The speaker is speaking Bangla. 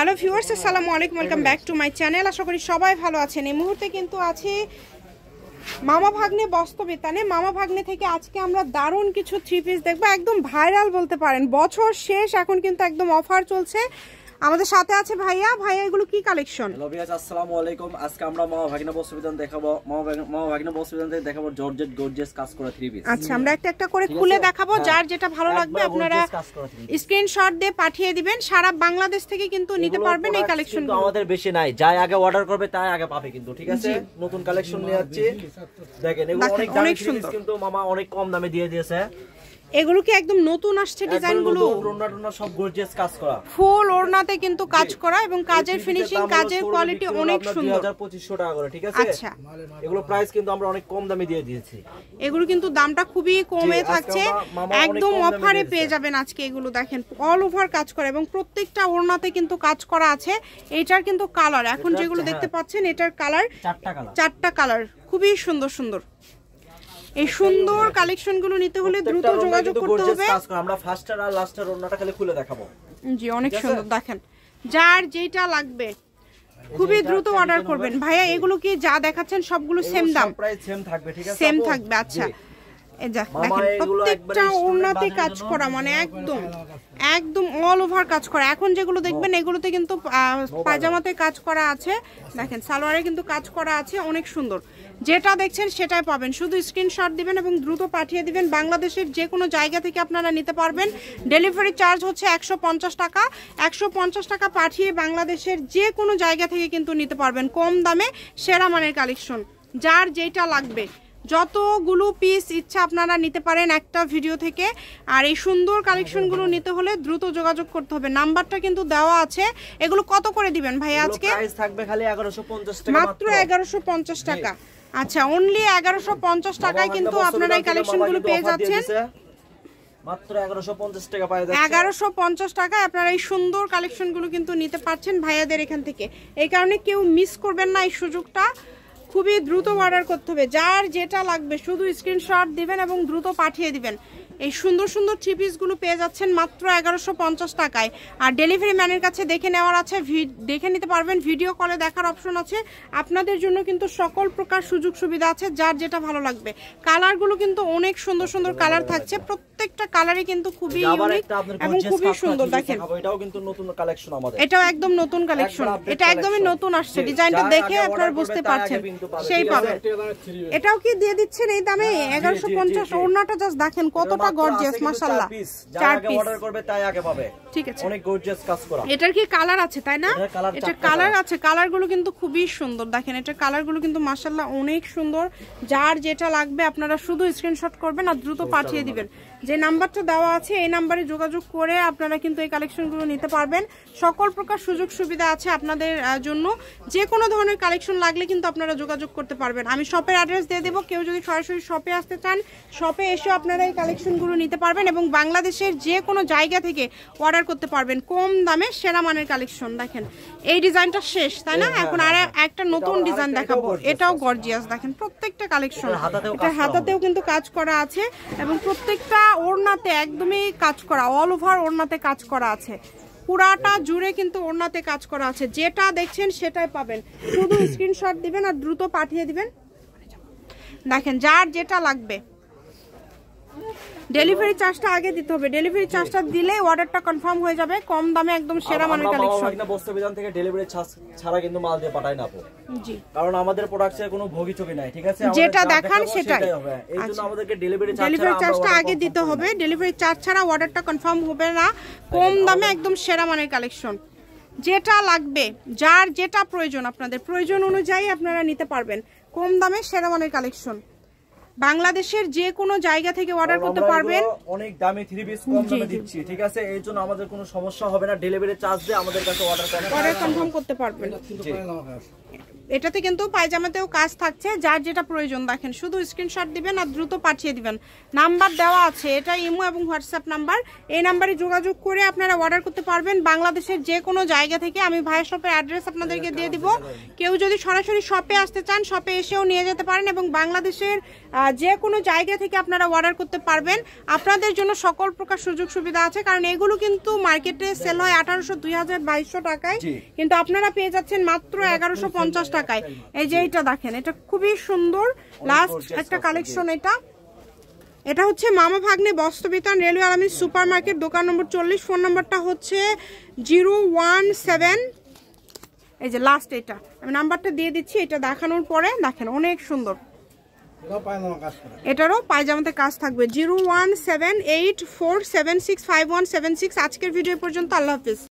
হ্যালো ভিউয়ার্স, আসসালামু আলাইকুম, welcome back to my channel. আশা করি সবাই ভালো আছেন। এই মুহূর্তে কিন্তু আছে মামা ভাগ্নে বস্ত্রবিতানে। মামা ভাগ্নে থেকে আজকে আমরা দারুণ কিছু থ্রি পিস দেখবো, একদম ভাইরাল বলতে পারেন। বছর শেষ, এখন কিন্তু একদম অফার চলছে। আমাদের সাথে আছে ভাইয়া। ভাইয়া, এগুলো কি কালেকশন? হ্যালো ভিউয়ার্স, আসসালামু আলাইকুম। আজকে আমরা মামা ভাগ্নে বস্ত্রবিতান দেখাবো। মামা ভাগ্নে বস্ত্রবিতান থেকে দেখাবো জর্জেট গর্জিয়াস কাজ করা থ্রি পিস। আচ্ছা, আমরা একটা একটা করে খুলে দেখাবো। যার যেটা ভালো লাগবে আপনারা স্ক্রিনশট দিয়ে পাঠিয়ে দিবেন। সারা বাংলাদেশ থেকে কিন্তু নিতে পারবেন এই কালেকশন। কিন্তু আমাদের বেশি নাই, যাই আগে অর্ডার করবে তাই আগে পাবে কিন্তু, ঠিক আছে? নতুন কালেকশন নিয়ে যাচ্ছি, দেখেন এগুলো অনেক সুন্দর, কিন্তু মামা অনেক কম দামে দিয়ে দিয়েছে। এগুলো কি একদম নতুন আসছে ডিজাইনগুলো? ওড়না সব গর্জিয়াস কাজ করা, ফুল ওড়নাতে কিন্তু কাজ করা এবং কাজের ফিনিশিং, কাজের কোয়ালিটি অনেক সুন্দর। 2500 টাকা করে, ঠিক আছে? আচ্ছা, এগুলো প্রাইস কিন্তু আমরা অনেক কম দামে দিয়ে দিয়েছি। এগুলো কিন্তু দামটা খুবই কমে থাকছে, একদম অফারে পেয়ে যাবেন আজকে। এগুলো দেখেন অল ওভার কাজ করা এবং প্রত্যেকটা ওড়নাতে কিন্তু কাজ করা আছে। এটার কিন্তু কালার এখন যেগুলো দেখতে পাচ্ছেন, এটার কালার চারটা কালার, খুবই সুন্দর সুন্দর। এই সুন্দর কালেকশনগুলো নিতে হলে দ্রুত যোগাযোগ করতে হবে। আমরা ফার্স্টার আর লাস্টার ওড়নাটা খালি খুলে দেখাবো। জি, অনেক সুন্দর। দেখেন যার যেটা লাগবে খুবই দ্রুত অর্ডার করবেন। ভাইয়া, এগুলো কি যা দেখাচ্ছেন সবগুলো সেম দাম? প্রাইস সেম থাকবে, ঠিক আছে? সেম থাকবে। আচ্ছা, এই দেখেন প্রত্যেকটা ওড়নাতে কাজ করা, মানে একদম একদম অল ওভার কাজ করা। এখন যেগুলো দেখবেন এগুলোতে কিন্তু পায়জামাতে কাজ করা আছে। দেখেন সালোয়ারে কিন্তু কাজ করা আছে, অনেক সুন্দর। যেটা দেখছেন সেটাই পাবেন। শুধু স্ক্রিনশট দিবেন এবং দ্রুত পাঠিয়ে দিবেন। বাংলাদেশের যে কোনো জায়গা থেকে আপনারা নিতে পারবেন। ডেলিভারি চার্জ হচ্ছে 150 টাকা। 150 টাকা পাঠিয়ে বাংলাদেশের যে কোনো জায়গা থেকে কিন্তু নিতে পারবেন কম দামে, সেরা মানের কালেকশন। যার যেটা লাগবে, যতগুলো পিস ইচ্ছা আপনারা নিতে পারেন একটা ভিডিও থেকে। আর এই সুন্দর কালেকশনগুলো নিতে হলে দ্রুত যোগাযোগ করতে হবে। নাম্বারটা কিন্তু দেওয়া আছে। এগুলো কত করে দিবেন ভাই আজকে? প্রাইস থাকবে খালি 1150 টাকা, মাত্র 1150 টাকা। আচ্ছা, অনলি 1150 টাকায় কিন্তু আপনারা এই কালেকশনগুলো পেয়ে যাচ্ছেন। মাত্র 1150 টাকা পাওয়া যাচ্ছে। 1150 টাকায় আপনারা এই সুন্দর কালেকশনগুলো কিন্তু নিতে পারছেন ভাইয়াদের এখান থেকে। এই কারণে কেউ মিস করবেন না এই সুযোগটা। খুবই দ্রুত অর্ডার করতে হবে। যার যেটা লাগবে শুধু স্ক্রিনশট দিবেন এবং দ্রুত পাঠিয়ে দিবেন। এই সুন্দর সুন্দর থ্রি পিসগুলো পেয়ে যাচ্ছেন মাত্র 1150 টাকায়। আর ডেলিভারি ম্যানের কাছে দেখে নেওয়ার আছে, দেখে নিতে পারবেন। ভিডিও কলে দেখার অপশন আছে। আপনাদের জন্য কিন্তু সকল প্রকার সুযোগ সুবিধা আছে, যার যেটা ভালো লাগবে। কালারগুলো কিন্তু অনেক সুন্দর সুন্দর কালার থাকছে। প্রত্যেকটা কালারই কিন্তু খুবই ইউনিক এবং খুবই সুন্দর। দেখেন এটাও কিন্তু নতুন কালেকশন আমাদের। এটাও একদম নতুন কালেকশন। এটা একদমই নতুন আসছে। ডিজাইনটা দেখে আপনারা বুঝতে পারছেন, সেই পাবেন। এটাও কি দিয়ে দিচ্ছেন এই দামে 1150? ওড়নাটা জাস্ট দেখেন কতটা গর্জিয়াস, মাশাআল্লাহ। 4 পিস অর্ডার করবে তাই আগে পাবে, ঠিক আছে? অনেক গর্জিয়াস কাজ করা। এটার কি কালার আছে তাই না? এটা কালার আছে। কালারগুলো কিন্তু খুবই সুন্দর। দেখেন এটা কালারগুলো কিন্তু মাশাআল্লাহ অনেক সুন্দর। যার যেটা লাগবে আপনারা শুধু স্ক্রিনশট করবেন আর দ্রুত পাঠিয়ে দিবেন। যে নাম্বারটা দেওয়া আছে এই নাম্বারে যোগাযোগ করে আপনারা কিন্তু এই কালেকশনগুলো নিতে পারবেন। সকল প্রকার সুযোগ সুবিধা আছে আপনাদের জন্য। যে কোনো ধরনের কালেকশন লাগলে কিন্তু আপনারা যোগাযোগ করতে পারবেন। আমি শপের অ্যাড্রেস দিয়ে দেবো। কেউ যদি সরাসরি শপে আসতে চান, শপে এসে আপনারা এই কালেকশনগুলো নিতে পারবেন এবং বাংলাদেশের যে কোনো জায়গা থেকে অর্ডার করতে পারবেন কম দামে, সেরা মানের কালেকশন। দেখেন এই ডিজাইনটা শেষ, তাই না? এখন আর একটা নতুন ডিজাইন দেখাবো। এটাও গর্জিয়াস। দেখেন প্রত্যেকটা কালেকশন, এটা হাতাতেও কিন্তু কাজ করা আছে এবং প্রত্যেকটা ওড়নাতে একদমই কাজ করা, অল ওভার ওড়নাতে কাজ করা আছে। পুরাটা জুড়ে কিন্তু ওড়নাতে কাজ করা আছে। যেটা দেখছেন সেটাই পাবেন। শুধু স্ক্রিনশট দিবেন আর দ্রুত পাঠিয়ে দিবেন। দেখেন যার যেটা লাগবে। ডেলিভারি চার্জটা আগে দিতে হবে। ডেলিভারি চার্জটা দিলে অর্ডারটা কনফার্ম হয়ে যাবে। কম দামে একদম সেরা মানের কালেকশন। আমরা বস্ত্রবিতান থেকে ডেলিভারি চার্জ ছাড়া কিন্তু মাল দিয়ে পাঠাই না আপু। জি, কারণ আমাদের প্রোডাক্টে কোনো ভোগিচকি নাই, ঠিক আছে? যেটা দেখান সেটাই হবে। এইজন্য আমাদেরকে ডেলিভারি চার্জটা আগে দিতে হবে। ডেলিভারি চার্জ ছাড়া অর্ডারটা কনফার্ম হবে না। কম দামে একদম সেরা মানের কালেকশন। যেটা লাগবে, যার যেটা প্রয়োজন, আপনাদের প্রয়োজন অনুযায়ী আপনারা নিতে পারবেন। কম দামে সেরা মানের কালেকশন। বাংলাদেশের যে কোনো জায়গা থেকে অর্ডার করতে পারবেন। অনেক দামি থ্রি পিস কম দামে দিচ্ছি, ঠিক আছে? এই জন্য আমাদের কোনো সমস্যা হবে না। ডেলিভারি চার্জ দিয়ে আমাদের কাছে অর্ডার কনফার্ম করতে পারবেন। এটাতে কিন্তু পায়জামাতেও কাজ থাকছে। যার যেটা প্রয়োজন দেখেন শুধু স্ক্রিনশট দিবেন আর দ্রুত পাঠিয়ে দিবেন। নাম্বার দেওয়া আছে, এটা ইমো এবং হোয়াটসঅ্যাপ নাম্বার। এই নাম্বারে যোগাযোগ করে আপনারা অর্ডার করতে পারবেন বাংলাদেশের যে কোনো জায়গা থেকে। আমি ভাইয়ের শপের অ্যাড্রেস আপনাদেরকে দিয়ে দিব। কেউ যদি সরাসরি শপে আসতে চান, শপে এসেও নিয়ে যেতে পারেন এবং বাংলাদেশের যে কোনো জায়গা থেকে আপনারা অর্ডার করতে পারবেন। আপনাদের জন্য সকল প্রকার সুযোগ সুবিধা আছে, কারণ এগুলো কিন্তু মার্কেটে সেল হয় 1800, 2000, 2200 টাকায়, কিন্তু আপনারা পেয়ে যাচ্ছেন মাত্র 1150 টাকায়। এই যে এটা দেখেন, এটা খুবই সুন্দর লাস্ট একটা কালেকশন। এটা হচ্ছে মামা ভাগ্নে বস্ত্র বিতান, রেলওয়ে আলামিন সুপার মার্কেট, দোকান নম্বর 40। ফোন নাম্বারটা হচ্ছে 017। এই যে লাস্ট এটা আমি নাম্বারটা দিয়ে দিচ্ছি, এটা দেখানোর পরে দেখেন অনেক সুন্দর, এটারও পায়জামাতে কাজ থাকবে। 01784765176। আজকের ভিডিও পর্যন্ত, আল্লাহ হাফিজ।